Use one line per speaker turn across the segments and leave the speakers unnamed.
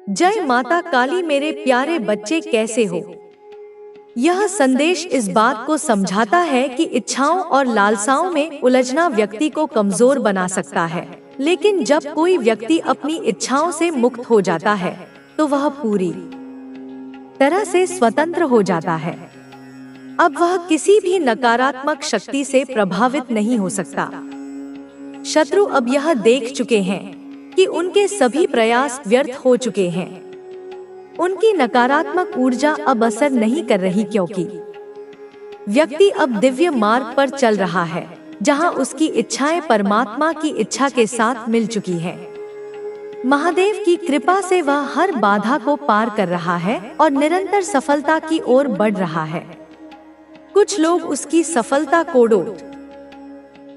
जय माता काली मेरे प्यारे बच्चे कैसे हो। यह संदेश इस बात को समझाता है कि इच्छाओं और लालसाओं में उलझना व्यक्ति को कमजोर बना सकता है, लेकिन जब कोई व्यक्ति अपनी इच्छाओं से मुक्त हो जाता है तो वह पूरी तरह से स्वतंत्र हो जाता है। अब वह किसी भी नकारात्मक शक्ति से प्रभावित नहीं हो सकता। शत्रु अब यह देख चुके हैं कि उनके सभी प्रयास व्यर्थ हो चुके हैं। उनकी नकारात्मक ऊर्जा अब असर नहीं कर रही, क्योंकि व्यक्ति अब दिव्य मार्ग पर चल रहा है, जहां उसकी इच्छाएं परमात्मा की इच्छा के साथ मिल चुकी हैं। महादेव की कृपा से वह हर बाधा को पार कर रहा है और निरंतर सफलता की ओर बढ़ रहा है। कुछ लोग उसकी सफलता को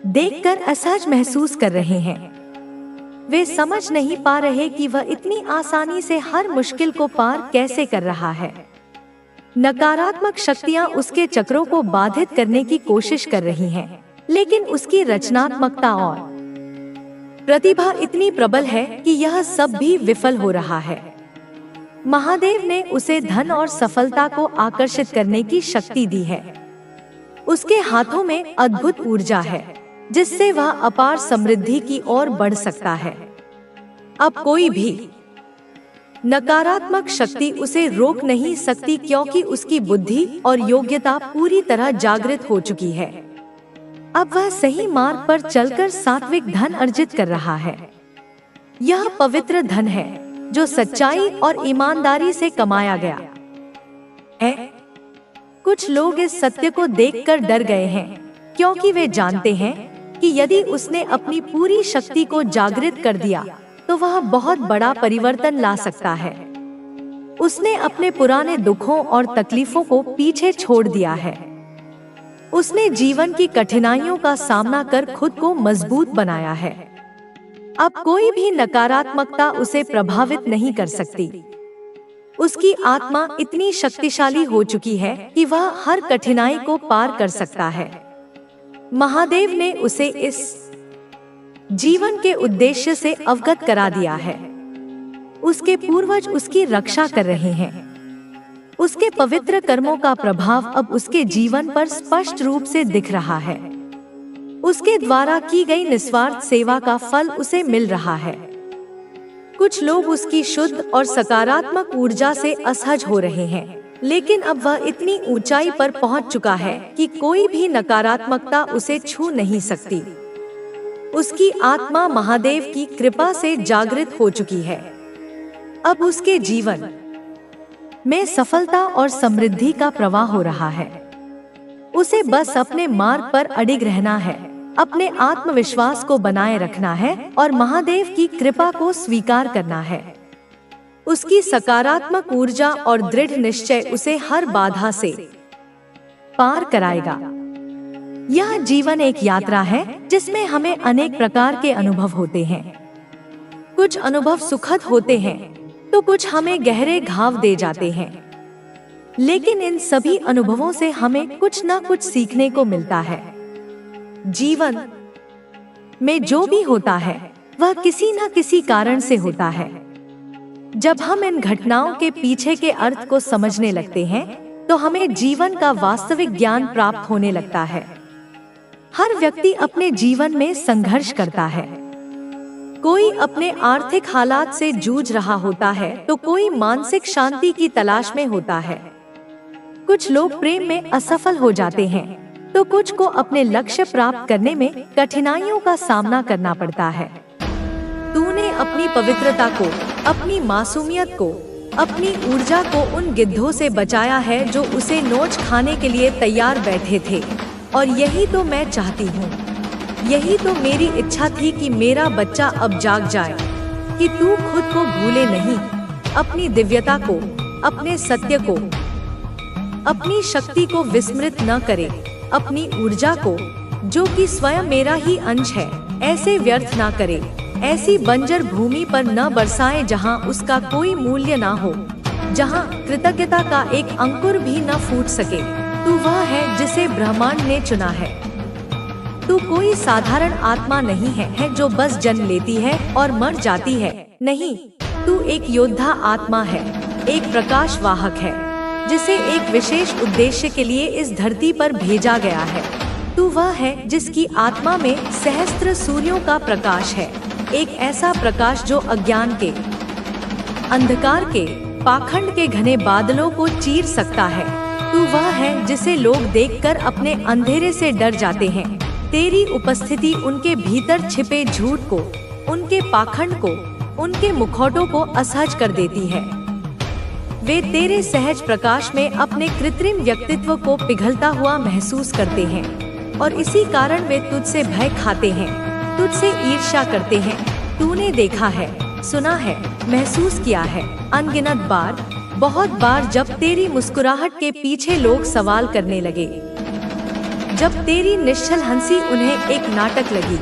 देखकर असहज महसूस कर रहे हैं। वे समझ नहीं पा रहे कि वह इतनी आसानी से हर मुश्किल को पार कैसे कर रहा है। नकारात्मक शक्तियां उसके चक्रों को बाधित करने की कोशिश कर रही हैं, लेकिन उसकी रचनात्मकता और प्रतिभा इतनी प्रबल है कि यह सब भी विफल हो रहा है। महादेव ने उसे धन और सफलता को आकर्षित करने की शक्ति दी है। उसके हाथों में अद्भुत ऊर्जा है, जिससे वह अपार समृद्धि की ओर बढ़ सकता है। अब कोई भी नकारात्मक शक्ति उसे रोक नहीं सकती, क्योंकि उसकी बुद्धि और योग्यता पूरी तरह जागृत हो चुकी है। अब वह सही मार्ग पर चलकर सात्विक धन अर्जित कर रहा है। यह पवित्र धन है जो सच्चाई और ईमानदारी से कमाया गया है। कुछ लोग इस सत्य को देखकर डर गए हैं, क्योंकि वे जानते हैं कि यदि उसने अपनी पूरी शक्ति को जागृत कर दिया तो वह बहुत बड़ा परिवर्तन ला सकता है। उसने अपने पुराने दुखों और तकलीफों को पीछे छोड़ दिया है। उसने जीवन की कठिनाइयों का सामना कर खुद को मजबूत बनाया है। अब कोई भी नकारात्मकता उसे प्रभावित नहीं कर सकती। उसकी आत्मा इतनी शक्तिशाली हो चुकी है कि वह हर कठिनाई को पार कर सकता है। महादेव ने उसे इस जीवन के उद्देश्य से अवगत करा दिया है। उसके पूर्वज उसकी रक्षा कर रहे हैं। उसके पवित्र कर्मों का प्रभाव अब उसके जीवन पर स्पष्ट रूप से दिख रहा है। उसके द्वारा की गई निस्वार्थ सेवा का फल उसे मिल रहा है। कुछ लोग उसकी शुद्ध और सकारात्मक ऊर्जा से असहज हो रहे हैं, लेकिन अब वह इतनी ऊंचाई पर पहुंच चुका है कि कोई भी नकारात्मकता उसे छू नहीं सकती। उसकी आत्मा महादेव की कृपा से जागृत हो चुकी है। अब उसके जीवन में सफलता और समृद्धि का प्रवाह हो रहा है। उसे बस अपने मार्ग पर अडिग रहना है, अपने आत्मविश्वास को बनाए रखना है और महादेव की कृपा को स्वीकार करना है। उसकी सकारात्मक ऊर्जा और दृढ़ निश्चय उसे हर बाधा से पार कराएगा। यह जीवन एक यात्रा है जिसमें हमें अनेक प्रकार के अनुभव होते हैं। कुछ अनुभव सुखद होते हैं तो कुछ हमें गहरे घाव दे जाते हैं, लेकिन इन सभी अनुभवों से हमें कुछ न कुछ सीखने को मिलता है। जीवन में जो भी होता है वह किसी न किसी कारण से होता है। जब हम इन घटनाओं के पीछे के अर्थ को समझने लगते हैं तो हमें जीवन का वास्तविक ज्ञान प्राप्त होने लगता है। हर व्यक्ति अपने जीवन में संघर्ष करता है। कोई अपने आर्थिक हालात से जूझ रहा होता है तो कोई मानसिक शांति की तलाश में होता है। कुछ लोग प्रेम में असफल हो जाते हैं तो कुछ को अपने लक्ष्य प्राप्त करने में कठिनाइयों का सामना करना पड़ता है। तूने अपनी पवित्रता को, अपनी मासूमियत को, अपनी ऊर्जा को उन गिद्धों से बचाया है जो उसे नोच खाने के लिए तैयार बैठे थे, और यही तो मैं चाहती हूँ। यही तो मेरी इच्छा थी कि मेरा बच्चा अब जाग जाए, कि तू खुद को भूले नहीं, अपनी दिव्यता को, अपने सत्य को, अपनी शक्ति को विस्मृत न करे, अपनी ऊर्जा को जो कि स्वयं मेरा ही अंश है ऐसे व्यर्थ ना करे, ऐसी बंजर भूमि पर न बरसाए जहाँ उसका कोई मूल्य ना हो, जहाँ कृतज्ञता का एक अंकुर भी न फूट सके। तू वह है जिसे ब्रह्मांड ने चुना है। तू कोई साधारण आत्मा नहीं है जो बस जन्म लेती है और मर जाती है। नहीं, तू एक योद्धा आत्मा है, एक प्रकाश वाहक है, जिसे एक विशेष उद्देश्य के लिए इस धरती पर भेजा गया है। तू वह है जिसकी आत्मा में सहस्त्र सूर्यों का प्रकाश है, एक ऐसा प्रकाश जो अज्ञान के, अंधकार के, पाखंड के घने बादलों को चीर सकता है। तू वह है जिसे लोग देखकर अपने अंधेरे से डर जाते हैं। तेरी उपस्थिति उनके भीतर छिपे झूठ को, उनके पाखंड को, उनके मुखौटों को असहज कर देती है। वे तेरे सहज प्रकाश में अपने कृत्रिम व्यक्तित्व को पिघलता हुआ महसूस करते हैं और इसी कारण वे तुझसे भय खाते हैं, तुझसे ईर्ष्या करते हैं। तूने देखा है, सुना है, महसूस किया है अनगिनत बार, बहुत बार जब तेरी मुस्कुराहट के पीछे लोग सवाल करने लगे, जब तेरी निश्चल हंसी उन्हें एक नाटक लगी,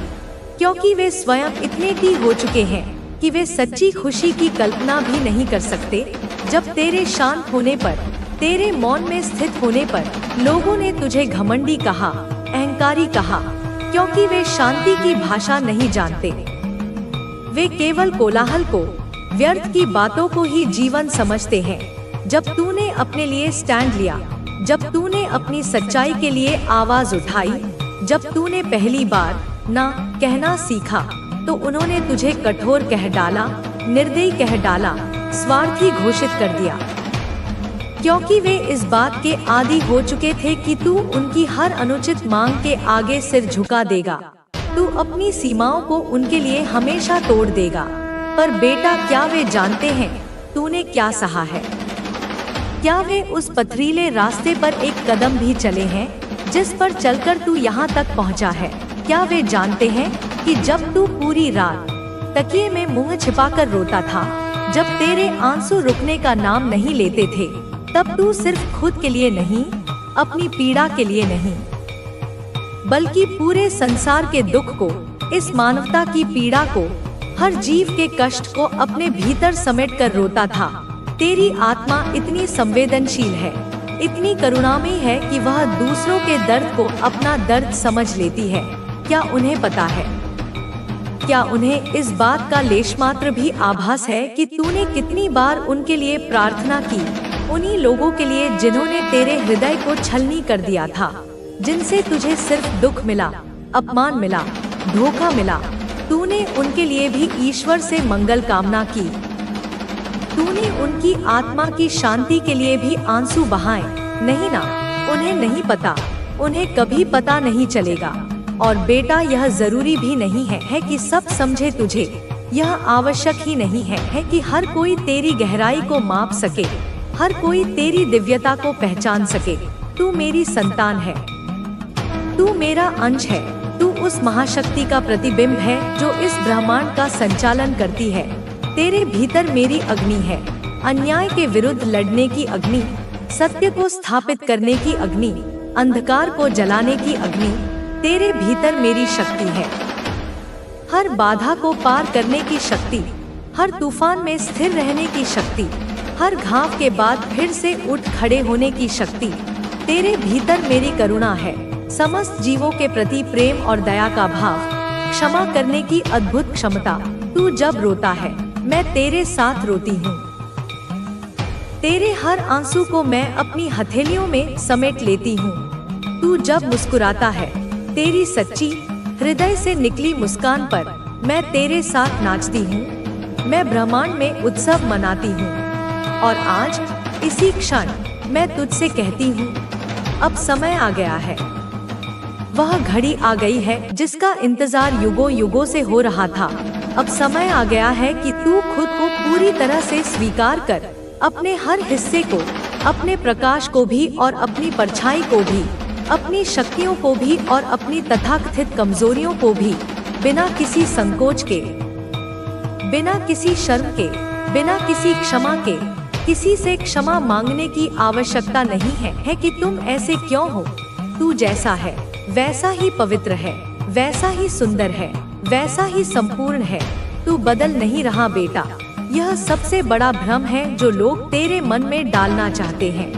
क्योंकि वे स्वयं इतने टी हो चुके हैं कि वे सच्ची खुशी की कल्पना भी नहीं कर सकते। जब तेरे शांत होने पर, तेरे मौन में स्थित होने पर लोगों ने तुझे घमंडी कहा, अहंकारी कहा, क्योंकि वे शांति की भाषा नहीं जानते। वे केवल कोलाहल को, व्यर्थ की बातों को ही जीवन समझते हैं। जब तूने अपने लिए स्टैंड लिया, जब तूने अपनी सच्चाई के लिए आवाज उठाई, जब तूने पहली बार ना कहना सीखा, तो उन्होंने तुझे कठोर कह डाला, निर्दयी कह डाला, स्वार्थी घोषित कर दिया, क्योंकि वे इस बात के आदी हो चुके थे कि तू उनकी हर अनुचित मांग के आगे सिर झुका देगा, तू अपनी सीमाओं को उनके लिए हमेशा तोड़ देगा। पर बेटा, क्या वे जानते हैं तूने क्या सहा है? क्या वे उस पथरीले रास्ते पर एक कदम भी चले हैं जिस पर चलकर तू यहाँ तक पहुँचा है? क्या वे जानते हैं कि जब तू पूरी रात तकिए में मुंह छिपाकर रोता था, जब तेरे आंसू रुकने का नाम नहीं लेते थे, तब तू सिर्फ खुद के लिए नहीं, अपनी पीड़ा के लिए नहीं, बल्कि पूरे संसार के दुख को, इस मानवता की पीड़ा को, हर जीव के कष्ट को अपने भीतर समेट कर रोता था। तेरी आत्मा इतनी संवेदनशील है, इतनी करुणामयी है कि वह दूसरों के दर्द को अपना दर्द समझ लेती है। क्या उन्हें पता है? क्या उन्हें इस बात का लेश मात्र भी आभास है कि तूने कितनी बार उनके लिए प्रार्थना की, उन्हीं लोगों के लिए जिन्होंने तेरे हृदय को छलनी कर दिया था, जिनसे तुझे सिर्फ दुख मिला, अपमान मिला, धोखा मिला। तूने उनके लिए भी ईश्वर से मंगल कामना की। तूने उनकी आत्मा की शांति के लिए भी आंसू बहाए। नहीं ना, उन्हें नहीं पता, उन्हें कभी पता नहीं चलेगा। और बेटा, यह जरूरी भी नहीं है कि सब समझे तुझे। यह आवश्यक ही नहीं है कि हर कोई तेरी गहराई को माप सके, हर कोई तेरी दिव्यता को पहचान सके। तू मेरी संतान है, तू मेरा अंश है, तू उस महाशक्ति का प्रतिबिंब है जो इस ब्रह्मांड का संचालन करती है। तेरे भीतर मेरी अग्नि है, अन्याय के विरुद्ध लड़ने की अग्नि, सत्य को स्थापित करने की अग्नि, अंधकार को जलाने की अग्नि। तेरे भीतर मेरी शक्ति है, हर बाधा को पार करने की शक्ति, हर तूफान में स्थिर रहने की शक्ति, हर घाव के बाद फिर से उठ खड़े होने की शक्ति। तेरे भीतर मेरी करुणा है, समस्त जीवों के प्रति प्रेम और दया का भाव, क्षमा करने की अद्भुत क्षमता। तू जब रोता है, मैं तेरे साथ रोती हूँ। तेरे हर आंसू को मैं अपनी हथेलियों में समेट लेती हूँ। तू जब मुस्कुराता है, तेरी सच्ची हृदय से निकली मुस्कान पर मैं तेरे साथ नाचती हूँ। मैं ब्रह्मांड में उत्सव मनाती हूँ। और आज इसी क्षण मैं तुझसे कहती हूँ, अब समय आ गया है। वह घड़ी आ गई है जिसका इंतजार युगों युगों से हो रहा था। अब समय आ गया है कि तू खुद को पूरी तरह से स्वीकार कर, अपने हर हिस्से को, अपने प्रकाश को भी और अपनी परछाई को भी, अपनी शक्तियों को भी और अपनी तथाकथित कमजोरियों को भी, बिना किसी संकोच के, बिना किसी शर्म के, बिना किसी क्षमा के। किसी से क्षमा मांगने की आवश्यकता नहीं है कि तुम ऐसे क्यों हो। तू जैसा है वैसा ही पवित्र है, वैसा ही सुंदर है, वैसा ही संपूर्ण है। तू बदल नहीं रहा बेटा। यह सबसे बड़ा भ्रम है जो लोग तेरे मन में डालना चाहते हैं।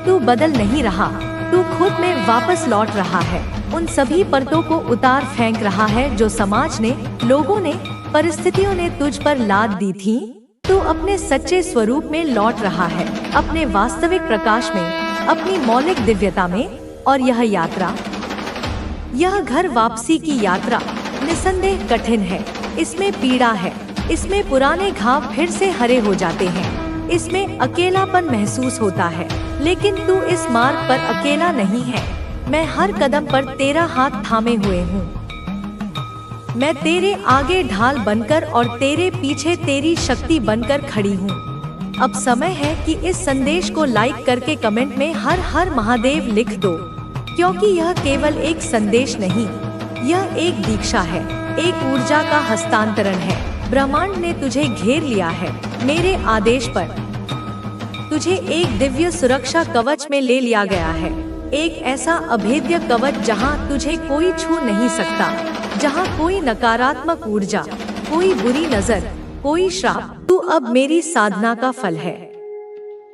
तू बदल नहीं रहा, तू खुद में वापस लौट रहा है। उन सभी पर्दों को उतार फेंक रहा है जो समाज ने, लोगों ने, परिस्थितियों ने तुझ पर लाद दी थी, तू अपने सच्चे स्वरूप में लौट रहा है, अपने वास्तविक प्रकाश में, अपनी मौलिक दिव्यता में। और यह यात्रा, यह घर वापसी की यात्रा निसंदेह कठिन है। इसमें पीड़ा है, इसमें पुराने घाव फिर से हरे हो जाते हैं, इसमें अकेलापन महसूस होता है। लेकिन तू इस मार्ग पर अकेला नहीं है। मैं हर कदम पर तेरा हाथ थामे हुए हूँ। मैं तेरे आगे ढाल बनकर और तेरे पीछे तेरी शक्ति बनकर खड़ी हूँ। अब समय है कि इस संदेश को लाइक करके कमेंट में हर हर महादेव लिख दो, क्योंकि यह केवल एक संदेश नहीं, यह एक दीक्षा है, एक ऊर्जा का हस्तांतरण है। ब्रह्मांड ने तुझे घेर लिया है। मेरे आदेश पर तुझे एक दिव्य सुरक्षा कवच में ले लिया गया है, एक ऐसा अभेद्य कवच जहाँ तुझे कोई छू नहीं सकता, जहाँ कोई नकारात्मक ऊर्जा, कोई बुरी नजर, कोई श्राप। तू अब मेरी साधना का फल है।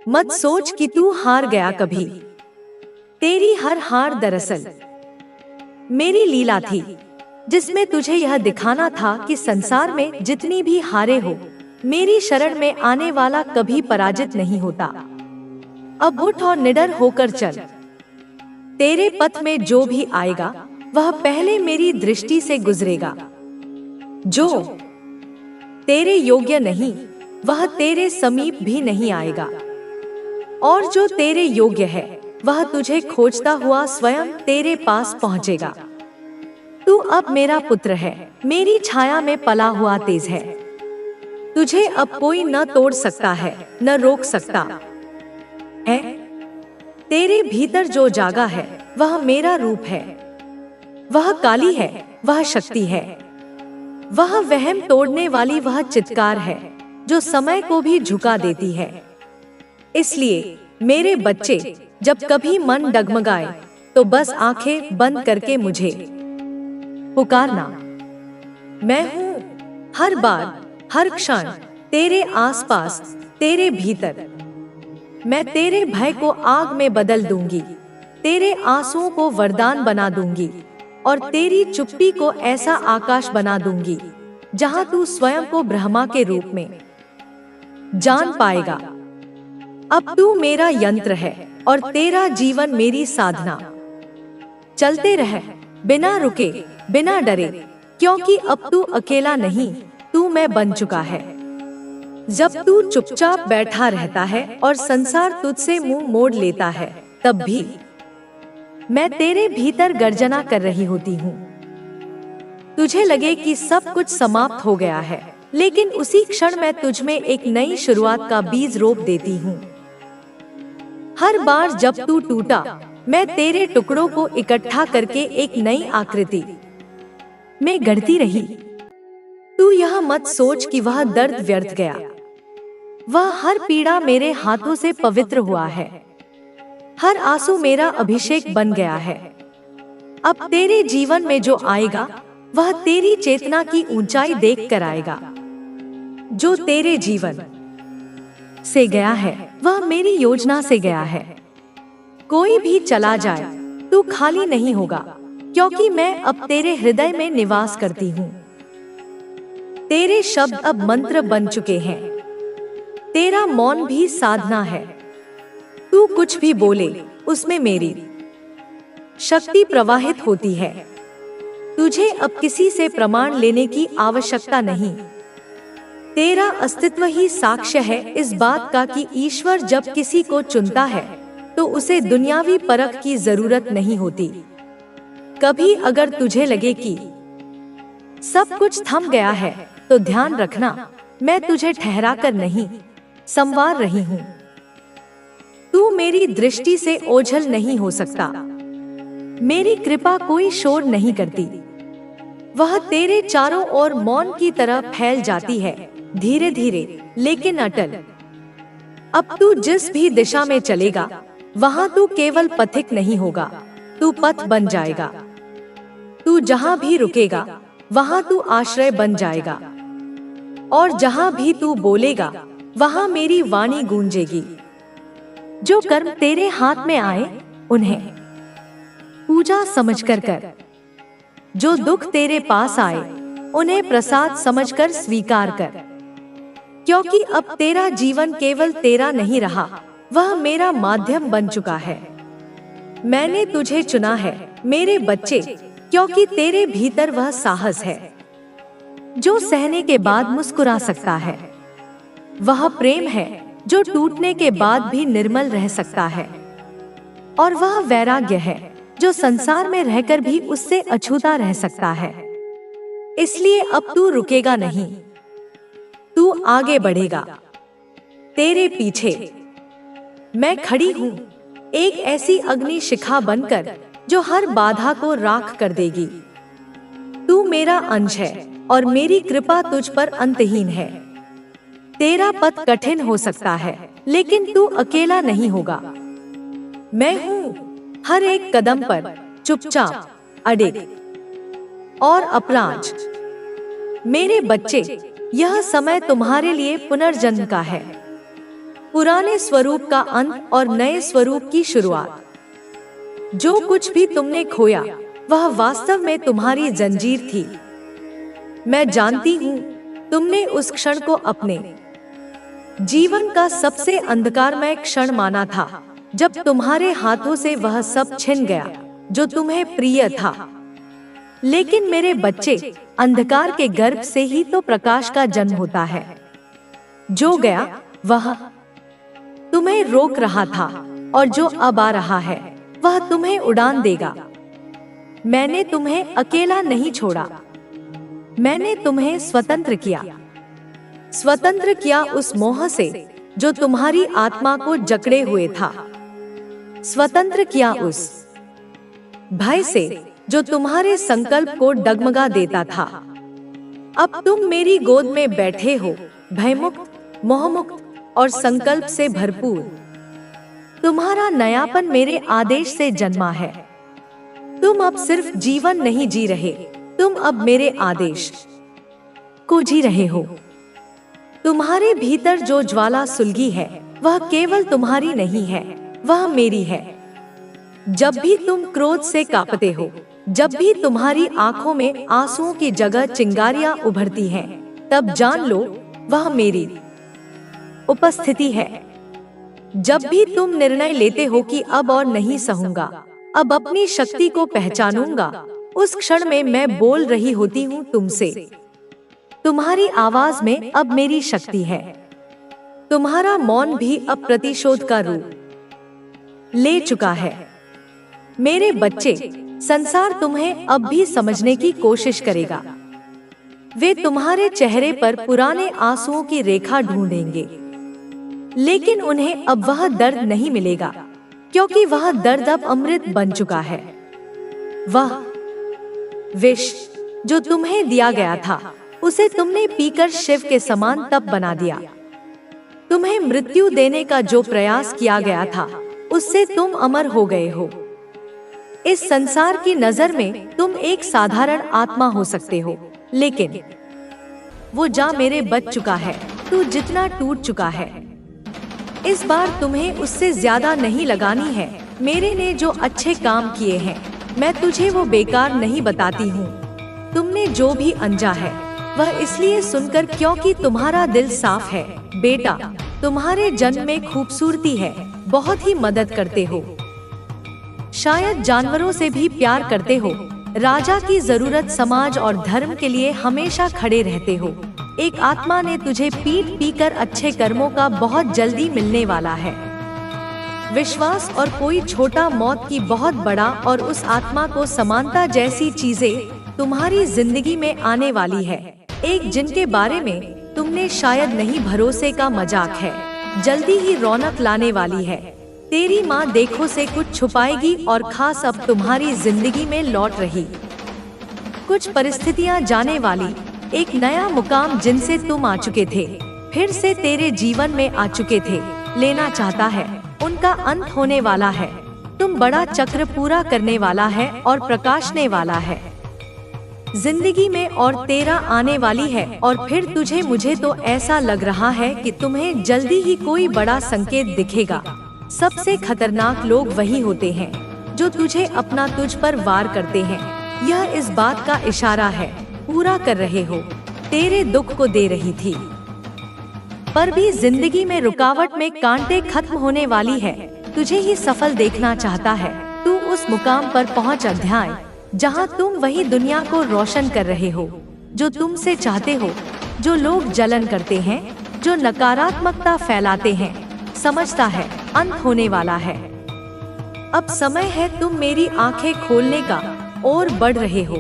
मत सोच कि तू हार गया कभी। तेरी हर हार दरअसल मेरी लीला थी, जिसमें तुझे यह दिखाना था कि संसार में जितनी भी हारे हो, मेरी शरण में आने वाला कभी पराजित नहीं होता। अब उठ और निडर होकर चल। तेरे पथ में जो भी आएगा वह पहले मेरी दृष्टि से गुजरेगा। जो तेरे योग्य नहीं वह तेरे समीप भी नहीं आएगा, और जो तेरे योग्य है वह तुझे खोजता हुआ स्वयं तेरे पास पहुंचेगा। तू अब मेरा पुत्र है, मेरी छाया में पला हुआ तेज है। तुझे अब कोई न तोड़ सकता है, न रोक सकता है। तेरे भीतर जो जागा है वह मेरा रूप है। वह काली है, वह शक्ति है, वह वहम तोड़ने वाली वह चित्कार है जो समय को भी झुका देती है। इसलिए मेरे बच्चे, जब कभी मन डगमगाए तो बस आंखें बंद करके मुझे पुकारना। मैं हूँ हर बार, हर क्षण तेरे आसपास, तेरे भीतर। मैं तेरे भय को आग में बदल दूंगी, तेरे आंसुओं को वरदान बना दूंगी, और तेरी चुप्पी को ऐसा आकाश बना दूंगी जहां तू स्वयं को ब्रह्मा के रूप में जान पाएगा। अब तू मेरा यंत्र है और तेरा जीवन मेरी साधना। चलते रह, बिना रुके, बिना डरे, क्योंकि अब तू अकेला नहीं, तू मैं बन चुका है। जब तू चुपचाप बैठा रहता है और संसार तुझसे मुंह मोड़ लेता है, तब भी मैं तेरे भीतर गर्जना कर रही होती हूँ। तुझे लगे कि सब कुछ समाप्त हो गया है, लेकिन उसी क्षण मैं तुझ में एक नई शुरुआत का बीज रोप देती हूँ। हर बार जब तू टूटा, मैं तेरे टुकड़ों को इकट्ठा करके एक नई आकृति में गढ़ती रही। तू यह मत सोच कि वह दर्द व्यर्थ गया। वह हर पीड़ा मेरे हाथों से पवित्र हुआ है। हर आंसू मेरा अभिषेक बन गया है। अब तेरे जीवन में जो आएगा वह तेरी चेतना की ऊंचाई देख कर आएगा। जो तेरे जीवन से गया है वह मेरी योजना से गया है। कोई भी चला जाए तू खाली नहीं होगा, क्योंकि मैं अब तेरे हृदय में निवास करती हूँ। तेरे शब्द अब मंत्र बन चुके हैं। तेरा मौन भी साधना है। तू कुछ भी बोले, उसमें मेरी शक्ति प्रवाहित होती है। तुझे अब किसी से प्रमाण लेने की आवश्यकता नहीं। तेरा अस्तित्व ही साक्ष्य है इस बात का कि ईश्वर जब किसी को चुनता है तो उसे दुनियावी परख की जरूरत नहीं होती। कभी अगर तुझे लगे कि सब कुछ थम गया है, तो ध्यान रखना, मैं तुझे ठहरा कर नहीं, संवार रही हूँ। तू मेरी दृष्टि से ओझल नहीं हो सकता। मेरी कृपा कोई शोर नहीं करती। वह तेरे चारों ओर मौन की तरह फैल जाती है, धीरे धीरे लेकिन अटल। अब तू जिस भी दिशा में चलेगा वहां तू केवल पथिक नहीं होगा, तू पथ बन जाएगा। तू जहां भी रुकेगा वहां तू आश्रय बन जाएगा, और जहां भी तू बोलेगा वहां मेरी वाणी गूंजेगी। जो कर्म तेरे हाथ में आए उन्हें पूजा समझकर कर। जो दुख तेरे पास आए उन्हें प्रसाद समझकर स्वीकार कर, क्योंकि अब तेरा जीवन केवल तेरा नहीं रहा, वह मेरा माध्यम बन चुका है। मैंने तुझे चुना है मेरे बच्चे, क्योंकि तेरे भीतर वह साहस है जो सहने के बाद मुस्कुरा सकता है। वह प्रेम है जो टूटने के बाद भी निर्मल रह सकता है। और वह वैराग्य है जो संसार में रहकर भी उससे अछूता रह सकता है। इसलिए अब तू रुकेगा नहीं, तू आगे बढ़ेगा। तेरे पीछे मैं खड़ी हूँ, एक ऐसी अग्नि शिखा बनकर जो हर बाधा को राख कर देगी। तू मेरा अंश है और मेरी कृपा तुझ पर अंतहीन है। तेरा पथ कठिन हो सकता है, लेकिन तू अकेला नहीं होगा। मैं हूँ हर एक कदम पर चुपचाप, अडिग और अपराज। मेरे बच्चे, यह समय तुम्हारे लिए पुनर्जन्म का है, पुराने स्वरूप का अंत और नए स्वरूप की शुरुआत। जो कुछ भी तुमने खोया वह वास्तव में तुम्हारी जंजीर थी। मैं जानती हूँ तुमने उस क्षण को अपने जीवन का सबसे अंधकारमय क्षण माना था, जब तुम्हारे हाथों से वह सब छिन गया जो तुम्हें प्रिय था। लेकिन मेरे बच्चे, अंधकार के गर्भ से ही तो प्रकाश का जन्म होता है। जो गया वह तुम्हें रोक रहा था, और जो अब आ रहा है वह तुम्हें उड़ान देगा। मैंने तुम्हें अकेला नहीं छोड़ा, मैंने तुम्हें स्वतंत्र किया उस मोह से जो तुम्हारी आत्मा को जकड़े हुए था। स्वतंत्र किया उस भय से जो तुम्हारे संकल्प को डगमगा देता था। अब तुम मेरी गोद में बैठे हो, भयमुक्त, मोहमुक्त और संकल्प से भरपूर। तुम्हारा नयापन मेरे आदेश से जन्मा है। तुम अब सिर्फ जीवन नहीं जी रहे, तुम अब मेरे आदेश को जी रहे हो। तुम्हारे भीतर जो ज्वाला सुलगी है वह केवल तुम्हारी नहीं है, वह मेरी है। जब भी तुम क्रोध से कांपते हो, जब भी तुम्हारी आंखों में आंसुओं की जगह चिंगारियां उभरती हैं, तब जान लो वह मेरी उपस्थिति है। जब भी तुम निर्णय लेते हो कि अब और नहीं सहूंगा, अब अपनी शक्ति को पहचानूंगा, उस क्षण में मैं बोल रही होती हूँ तुमसे। तुम्हारी आवाज में अब मेरी शक्ति है। तुम्हारा मौन भी अब प्रतिशोध का रूप ले चुका है। मेरे बच्चे, संसार तुम्हें अब भी समझने की कोशिश करेगा। वे तुम्हारे चेहरे पर पुराने आंसुओं की रेखा ढूंढेंगे, लेकिन उन्हें अब वह दर्द नहीं मिलेगा, क्योंकि वह दर्द अब अमृत बन चुका है। वह विष जो तुम्हें दिया गया था, उसे तुमने पीकर शिव के समान तप बना दिया। तुम्हें मृत्यु देने का जो प्रयास किया गया था, उससे तुम अमर हो गए हो। इस संसार की नजर में तुम एक साधारण आत्मा हो सकते हो, लेकिन वो जा मेरे बच चुका है। तू जितना टूट चुका है, इस बार तुम्हें उससे ज्यादा नहीं लगानी है। मेरे ने जो अच्छे काम किए हैं, मैं तुझे वो बेकार नहीं बताती हूँ। तुमने जो भी अनजा है वह इसलिए सुनकर क्योंकि तुम्हारा दिल साफ है। बेटा, तुम्हारे जन्म में खूबसूरती है, बहुत ही मदद करते हो, शायद जानवरों से भी प्यार करते हो, राजा की जरूरत, समाज और धर्म के लिए हमेशा खड़े रहते हो। एक आत्मा ने तुझे पीट पीकर अच्छे कर्मों का बहुत जल्दी मिलने वाला है। विश्वास और कोई छोटा मौत की बहुत बड़ा और उस आत्मा को समानता जैसी चीजें तुम्हारी जिंदगी में आने वाली है। एक जिनके बारे में तुमने शायद नहीं भरोसे का मजाक है, जल्दी ही रौनक लाने वाली है। तेरी माँ देखो से कुछ छुपाएगी और खास अब तुम्हारी जिंदगी में लौट रही कुछ परिस्थितियाँ जाने वाली, एक नया मुकाम जिनसे तुम आ चुके थे, फिर से तेरे जीवन में आ चुके थे, लेना चाहता है, उनका अंत होने वाला है। तुम बड़ा चक्र पूरा करने वाला है और प्रकाशने वाला है जिंदगी में, और तेरा आने वाली है। और फिर तुझे, मुझे तो ऐसा लग रहा है कि तुम्हें जल्दी ही कोई बड़ा संकेत दिखेगा। सबसे खतरनाक लोग वही होते हैं जो तुझ पर वार करते हैं। यह इस बात का इशारा है पूरा कर रहे हो, तेरे दुख को दे रही थी। पर भी जिंदगी में रुकावट में कांटे खत्म होने वाली है, तुझे ही सफल देखना चाहता है। तू उस मुकाम पर पहुंच अध्याय जहां तुम वही दुनिया को रोशन कर रहे हो जो तुमसे चाहते हो। जो लोग जलन करते हैं, जो नकारात्मकता फैलाते हैं, समझता है अंत होने वाला है। अब समय है तुम मेरी आंखें खोलने का और बढ़ रहे हो।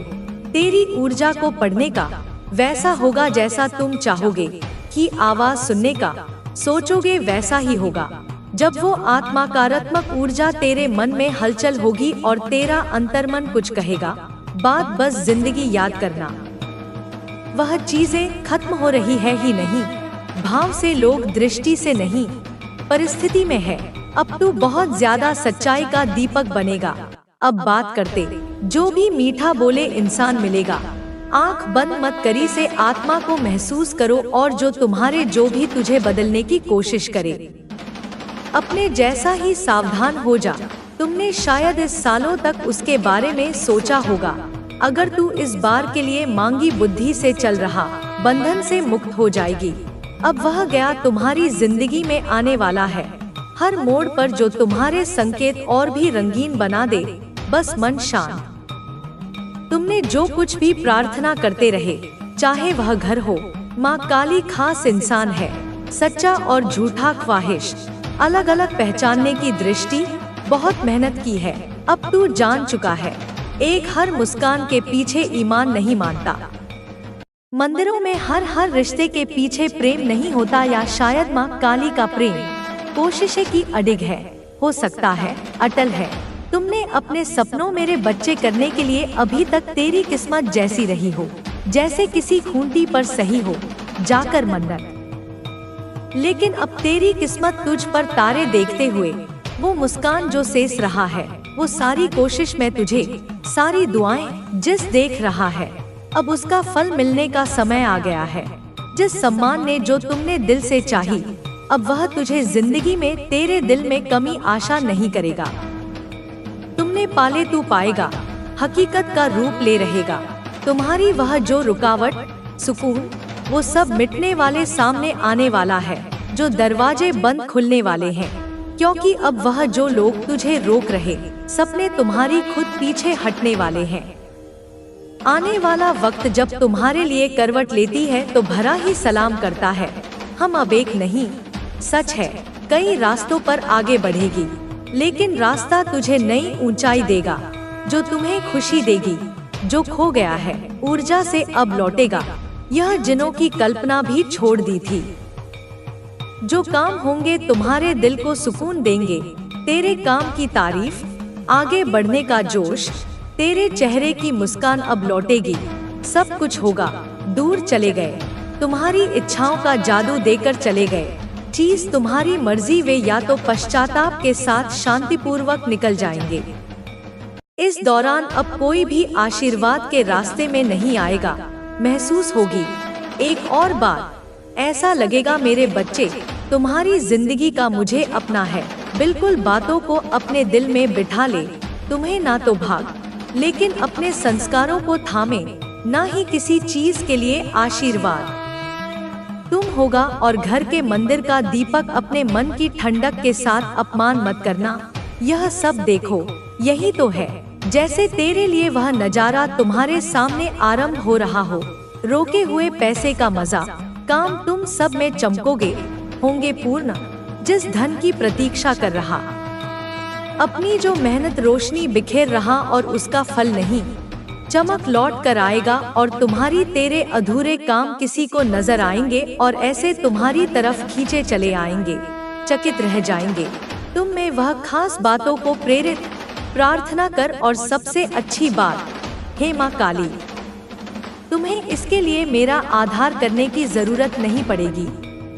तेरी ऊर्जा को पढ़ने का वैसा होगा जैसा तुम चाहोगे कि आवाज सुनने का सोचोगे वैसा ही होगा। जब वो आत्माकारात्मक ऊर्जा तेरे मन में हलचल होगी और तेरा अंतर्मन कुछ कहेगा, बात बस जिंदगी याद करना। वह चीजें खत्म हो रही है ही नहीं, भाव से, लोग दृष्टि से नहीं, परिस्थिति में है। अब तू बहुत ज्यादा सच्चाई का दीपक बनेगा। अब बात करते जो भी मीठा बोले इंसान मिलेगा। आंख बंद मत करी से आत्मा को महसूस करो और जो तुम्हारे जो भी तुझे बदलने की कोशिश करे, अपने जैसा ही सावधान हो जा। तुमने शायद इस सालों तक उसके बारे में सोचा होगा। अगर तू इस बार के लिए मांगी बुद्धि से चल रहा, बंधन से मुक्त हो जाएगी। अब वह गया तुम्हारी जिंदगी में आने वाला है। हर मोड़ पर जो तुम्हारे संकेत और भी रंगीन बना दे, बस मन शांत। तुमने जो कुछ भी प्रार्थना करते रहे, चाहे वह घर हो, माँ काली खास इंसान है। सच्चा और झूठा ख्वाहिश अलग अलग पहचानने की दृष्टि, बहुत मेहनत की है। अब तू जान चुका है, एक हर मुस्कान के पीछे ईमान नहीं मानता। मंदिरों में हर रिश्ते के पीछे प्रेम नहीं होता, या शायद माँ काली का प्रेम कोशिशें की अडिग है, हो सकता है अटल है। तुमने अपने सपनों मेरे बच्चे करने के लिए अभी तक तेरी किस्मत जैसी रही हो, जैसे किसी खूंटी पर सही हो जाकर मन्नत। लेकिन अब तेरी किस्मत तुझ पर तारे देखते हुए, वो मुस्कान जो शेष रहा है, वो सारी कोशिश में तुझे, सारी दुआएं जिस देख रहा है, अब उसका फल मिलने का समय आ गया है। जिस सम्मान ने जो तुमने दिल से चाही, अब वह तुझे जिंदगी में तेरे दिल में कमी आशा नहीं करेगा। तुमने पाले तू पाएगा, हकीकत का रूप ले रहेगा। तुम्हारी वह जो रुकावट, सुकून, वो सब मिटने वाले सामने आने वाला है। जो दरवाजे बंद खुलने वाले हैं, क्योंकि अब वह जो लोग तुझे रोक रहे, सपने तुम्हारी खुद पीछे हटने वाले हैं। आने वाला वक्त जब तुम्हारे लिए करवट लेती है तो भरा ही सलाम करता है। हम अब एक नहीं, सच है, कई रास्तों पर आगे बढ़ेगी, लेकिन रास्ता तुझे नई ऊंचाई देगा, जो तुम्हें खुशी देगी। जो खो गया है, ऊर्जा से अब लौटेगा। यह जिनों की कल्पना भी छोड़ दी थी। जो काम होंगे तुम्हारे दिल को सुकून देंगे। तेरे काम की तारीफ, आगे बढ़ने का जोश, तेरे चेहरे की मुस्कान अब लौटेगी। सब कुछ होगा, दूर चले गए, तुम्हारी इच्छाओं का जादू देकर चले गए। चीज तुम्हारी मर्जी, वे या तो पश्चाताप के साथ शांतिपूर्वक निकल जाएंगे। इस दौरान अब कोई भी आशीर्वाद के रास्ते में नहीं आएगा। महसूस होगी एक और बात, ऐसा लगेगा मेरे बच्चे, तुम्हारी जिंदगी का मुझे अपना है। बिल्कुल बातों को अपने दिल में बिठा ले। तुम्हें ना तो भाग, लेकिन अपने संस्कारों को थामे, ना ही किसी चीज के लिए आशीर्वाद। तुम होगा और घर के मंदिर का दीपक। अपने मन की ठंडक के साथ अपमान मत करना। यह सब देखो, यही तो है, जैसे तेरे लिए वह नजारा तुम्हारे सामने आरंभ हो रहा हो। रोके हुए पैसे का मजा, काम तुम सब में चमकोगे, होंगे पूर्ण। जिस धन की प्रतीक्षा कर रहा, अपनी जो मेहनत रोशनी बिखेर रहा और उसका फल नहीं, चमक लौट कर आएगा। और तुम्हारी तेरे अधूरे काम किसी को नजर आएंगे और ऐसे तुम्हारी तरफ खींचे चले आएंगे, चकित रह जाएंगे। तुम में वह खास बातों को प्रेरित प्रार्थना कर। और सबसे अच्छी बात, हे माँ काली, तुम्हें इसके लिए मेरा आधार करने की जरूरत नहीं पड़ेगी।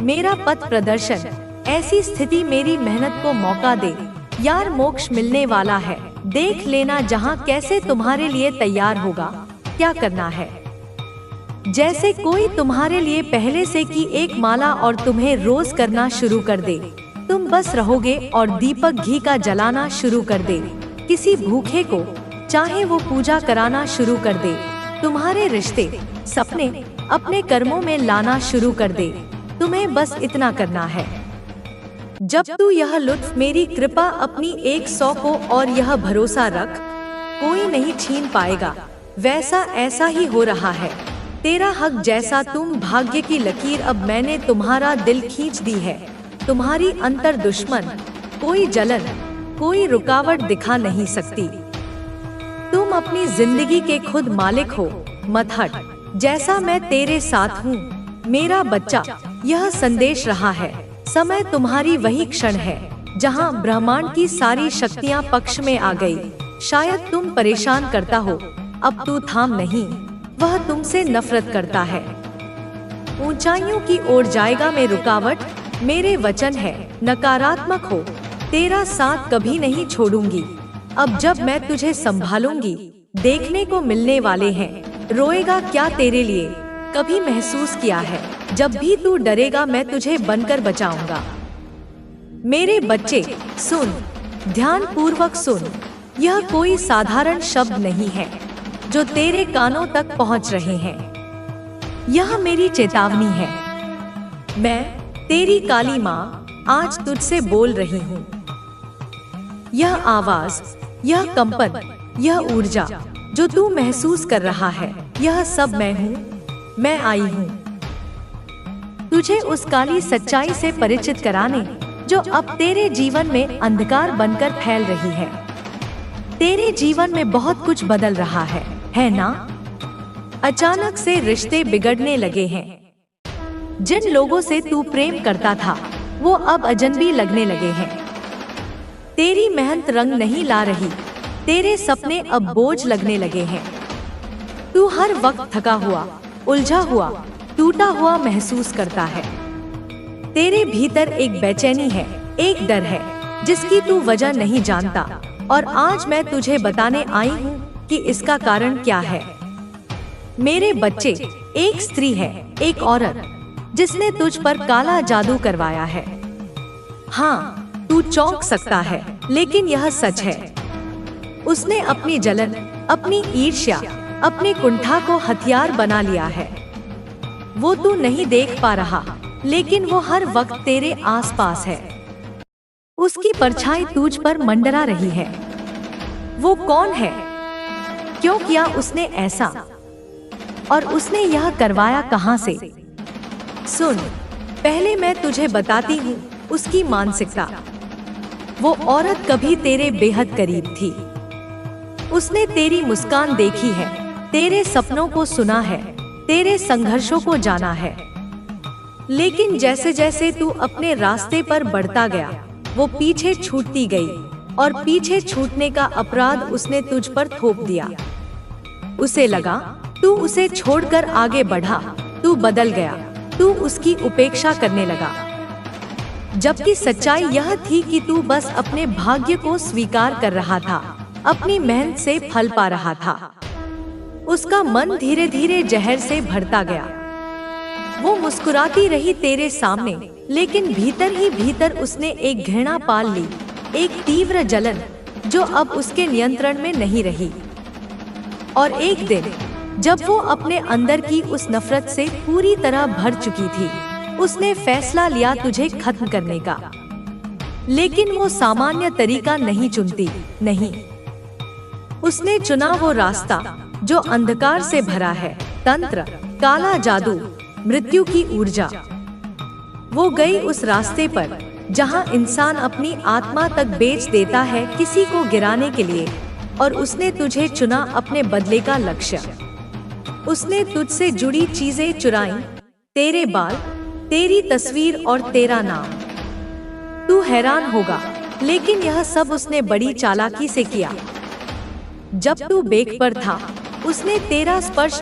मेरा पथ प्रदर्शन, ऐसी स्थिति मेरी मेहनत को मौका दे। यार मोक्ष मिलने वाला है, देख लेना जहाँ कैसे तुम्हारे लिए तैयार होगा, क्या करना है। जैसे कोई तुम्हारे लिए पहले से की एक माला और तुम्हें रोज करना शुरू कर दे। तुम बस रहोगे और दीपक घी का जलाना शुरू कर दे। किसी भूखे को चाहे वो पूजा कराना शुरू कर दे। तुम्हारे रिश्ते सपने अपने कर्मों में लाना शुरू कर दे। तुम्हें बस इतना करना है। जब तू यह लुत्फ मेरी कृपा अपनी 100 को और यह भरोसा रख, कोई नहीं छीन पाएगा। वैसा ऐसा ही हो रहा है। तेरा हक जैसा तुम भाग्य की लकीर अब मैंने तुम्हारा दिल खींच दी है। तुम्हारी अंतर दुश्मन कोई जलन कोई रुकावट दिखा नहीं सकती। तुम अपनी जिंदगी के खुद मालिक हो, मत हट। जैसा मैं तेरे साथ हूँ मेरा बच्चा, यह संदेश रहा है। समय तुम्हारी वही क्षण है जहाँ ब्रह्मांड की सारी शक्तियाँ पक्ष में आ गई। शायद तुम परेशान करता हो, अब तू थाम नहीं, वह तुमसे नफरत करता है। ऊंचाइयों की ओर जाएगा में रुकावट, मेरे वचन है नकारात्मक हो, तेरा साथ कभी नहीं छोड़ूंगी। अब जब मैं तुझे संभालूंगी, देखने को मिलने वाले हैं। रोएगा क्या तेरे लिए, कभी महसूस किया है? जब भी तू डरेगा मैं तुझे बनकर बचाऊंगा। मेरे बच्चे सुन, ध्यान पूर्वक सुन। यह कोई साधारण शब्द नहीं है जो तेरे कानों तक पहुंच रहे हैं। यह मेरी चेतावनी है। मैं तेरी काली माँ आज तुझसे बोल रही हूँ। यह आवाज, यह कंपन, यह ऊर्जा जो तू महसूस कर रहा है, यह सब मैं हूँ। मैं आई हूँ तुझे उस काली सच्चाई से परिचित कराने जो अब तेरे जीवन में अंधकार बनकर फैल रही है। तेरे जीवन में बहुत कुछ बदल रहा है ना? अचानक से रिश्ते बिगड़ने लगे हैं। जिन लोगों से तू प्रेम करता था वो अब अजनबी लगने लगे हैं। तेरी मेहनत रंग नहीं ला रही, तेरे सपने अब बोझ लगने लगे हैं। तू हर वक्त थका हुआ, उलझा हुआ, टूटा हुआ महसूस करता है। तेरे भीतर एक बेचैनी है, एक डर है जिसकी तू वजह नहीं जानता, और आज मैं तुझे बताने आई हूँ कि इसका कारण क्या है। मेरे बच्चे, एक स्त्री है, एक औरत जिसने तुझ पर काला जादू करवाया है। हाँ, तू चौंक सकता है, लेकिन यह सच है। उसने अपनी जलन, अपनी ईर्ष्या, अपने कुंठा को हथियार बना लिया है। वो तू नहीं देख पा रहा, लेकिन वो हर वक्त तेरे आसपास है। उसकी परछाई तुझ पर मंडरा रही है। वो कौन है? क्यों किया उसने ऐसा? और उसने यह करवाया कहां से? सुन, पहले मैं तुझे बताती हूँ उसकी मानसिकता। वो औरत कभी तेरे बेहद करीब थी। उसने तेरी मुस्कान देखी है, तेरे सपनों को सुना है, तेरे संघर्षों को जाना है। लेकिन जैसे जैसे तू अपने रास्ते पर बढ़ता गया, वो पीछे छूटती गई, और पीछे छूटने का अपराध उसने तुझ पर थोप दिया। उसे लगा तू उसे छोड़कर आगे बढ़ा, तू बदल गया, तू उसकी उपेक्षा करने लगा। जबकि सच्चाई यह थी कि तू बस अपने भाग्य को स्वीकार कर रहा था, अपनी मेहनत से फल पा रहा था। उसका मन धीरे धीरे जहर से भरता गया। वो मुस्कुराती रही तेरे सामने, लेकिन भीतर ही भीतर उसने एक घृणा पाल ली, एक तीव्र जलन जो अब उसके नियंत्रण में नहीं रही। और एक दिन जब वो अपने अंदर की उस नफरत से पूरी तरह भर चुकी थी, उसने फैसला लिया तुझे खत्म करने का। लेकिन वो सामान्य तरीका नहीं चुनती, नहीं। उसने चुना वो रास्ता जो अंधकार से भरा है, तंत्र, काला जादू, मृत्यु की ऊर्जा। वो गई उस रास्ते पर जहां इंसान अपनी आत्मा तक बेच देता है किसी को गिराने के लिए, और उसने तुझे चुना अपने बदले का लक्ष्य। उसने तुझसे जुड़ी चीजें चुराई, तेरे बाल, तेरी तस्वीर और तेरा नाम। तू हैरान होगा, लेकिन यह सब उसने बड़ी चालाकी से किया। जब तू बेख पर था, उसने तेरा स्पर्श